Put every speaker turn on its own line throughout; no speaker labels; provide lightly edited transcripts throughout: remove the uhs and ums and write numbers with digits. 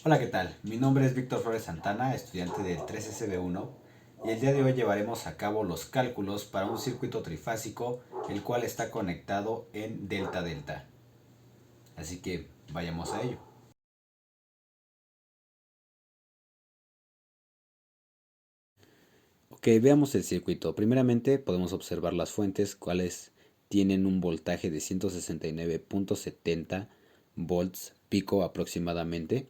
Hola, ¿qué tal? Mi nombre es Víctor Flores Santana, estudiante del 3SB1, y el día de hoy llevaremos a cabo los cálculos para un circuito trifásico, el cual está conectado en delta delta. Así que vayamos a ello. Ok, veamos el circuito. Primeramente podemos observar las fuentes, cuales tienen un voltaje de 169.70 volts pico aproximadamente,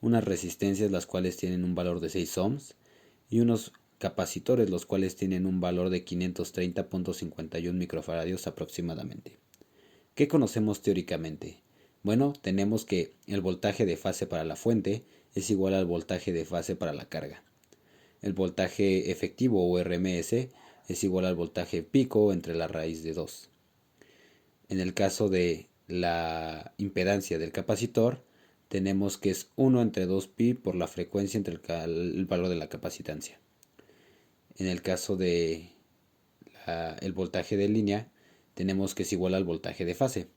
unas resistencias las cuales tienen un valor de 6 ohms y unos capacitores los cuales tienen un valor de 530.51 microfaradios aproximadamente. ¿Qué conocemos teóricamente? Bueno, tenemos que el voltaje de fase para la fuente es igual al voltaje de fase para la carga. El voltaje efectivo o RMS es igual al voltaje pico entre la raíz de 2. En el caso de la impedancia del capacitor, tenemos que es 1 entre 2pi por la frecuencia entre el valor de la capacitancia. En el caso de el voltaje de línea, tenemos que es igual al voltaje de fase.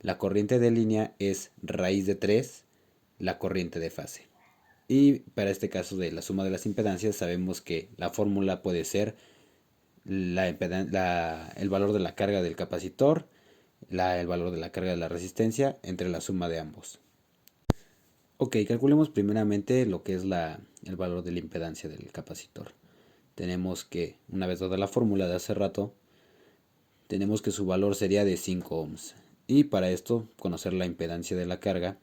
La corriente de línea es raíz de 3 la corriente de fase. Y para este caso de la suma de las impedancias, sabemos que la fórmula puede ser el valor de la carga del capacitor, el valor de la carga de la resistencia entre la suma de ambos. Ok, calculemos primeramente lo que es el valor de la impedancia del capacitor. Tenemos que, una vez dada la fórmula de hace rato, tenemos que su valor sería de 5 ohms. Y para esto, conocer la impedancia de la carga,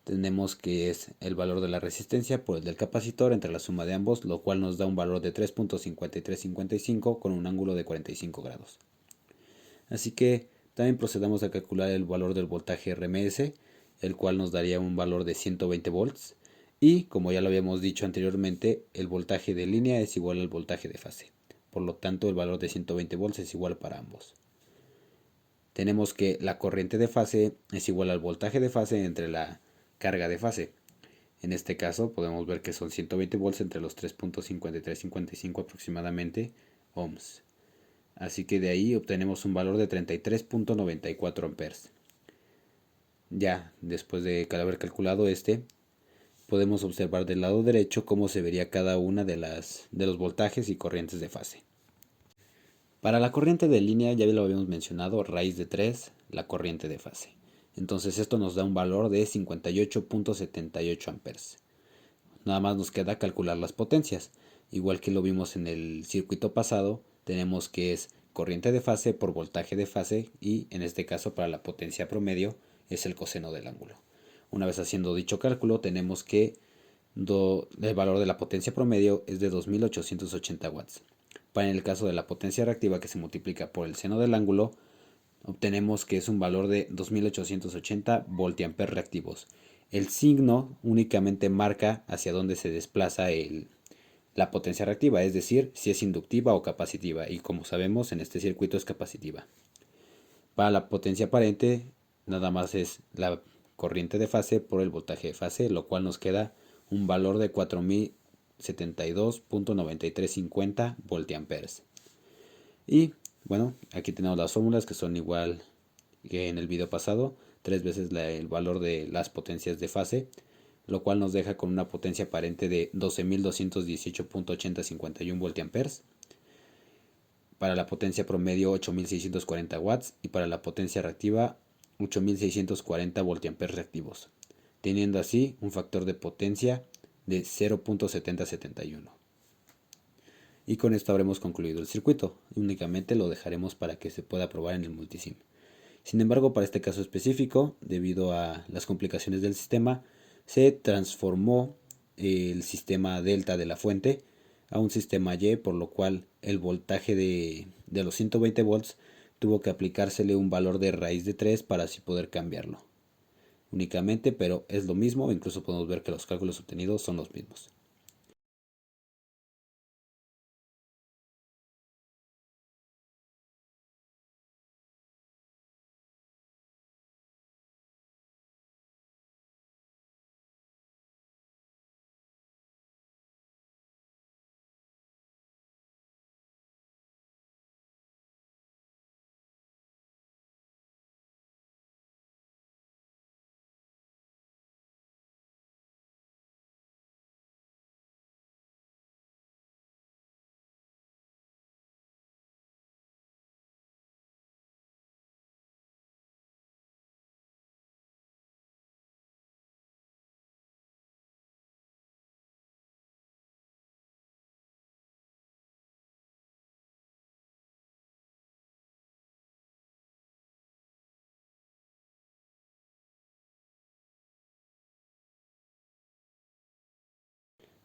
tenemos que es el valor de la resistencia por el del capacitor entre la suma de ambos, lo cual nos da un valor de 3.5355 con un ángulo de 45 grados. Así que también procedamos a calcular el valor del voltaje RMS, el cual nos daría un valor de 120 volts. Y como ya lo habíamos dicho anteriormente, el voltaje de línea es igual al voltaje de fase. Por lo tanto, el valor de 120 volts es igual para ambos. Tenemos que la corriente de fase es igual al voltaje de fase entre la carga de fase. En este caso podemos ver que son 120 volts entre los 3.5355 aproximadamente ohms. Así que de ahí obtenemos un valor de 33.94 amperes. Ya después de haber calculado este, podemos observar del lado derecho cómo se vería cada una de los voltajes y corrientes de fase. Para la corriente de línea ya lo habíamos mencionado, raíz de 3, la corriente de fase. Entonces esto nos da un valor de 58.78 amperes. Nada más nos queda calcular las potencias. Igual que lo vimos en el circuito pasado, tenemos que es corriente de fase por voltaje de fase y en este caso para la potencia promedio es el coseno del ángulo. Una vez haciendo dicho cálculo tenemos que el valor de la potencia promedio es de 2880 watts. Para en el caso de la potencia reactiva que se multiplica por el seno del ángulo, obtenemos que es un valor de 2880 voltiamperes reactivos. El signo únicamente marca hacia dónde se desplaza la potencia reactiva, es decir, si es inductiva o capacitiva, y como sabemos en este circuito es capacitiva. Para la potencia aparente, nada más es la corriente de fase por el voltaje de fase, lo cual nos queda un valor de 4072.9350 voltiamperes. Y bueno, aquí tenemos las fórmulas que son igual que en el video pasado, tres veces el valor de las potencias de fase, lo cual nos deja con una potencia aparente de 12.218.8051 voltiamperes, para la potencia promedio 8.640 watts y para la potencia reactiva 8.640 voltiamperes reactivos, teniendo así un factor de potencia de 0.7071. Y con esto habremos concluido el circuito, únicamente lo dejaremos para que se pueda probar en el multisim. Sin embargo, para este caso específico, debido a las complicaciones del sistema, se transformó el sistema delta de la fuente a un sistema Y, por lo cual el voltaje de los 120 volts tuvo que aplicársele un valor de raíz de 3 para así poder cambiarlo. Únicamente, pero es lo mismo, incluso podemos ver que los cálculos obtenidos son los mismos.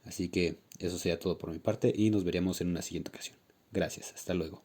Así que eso sería todo por mi parte y nos veríamos en una siguiente ocasión. Gracias, hasta luego.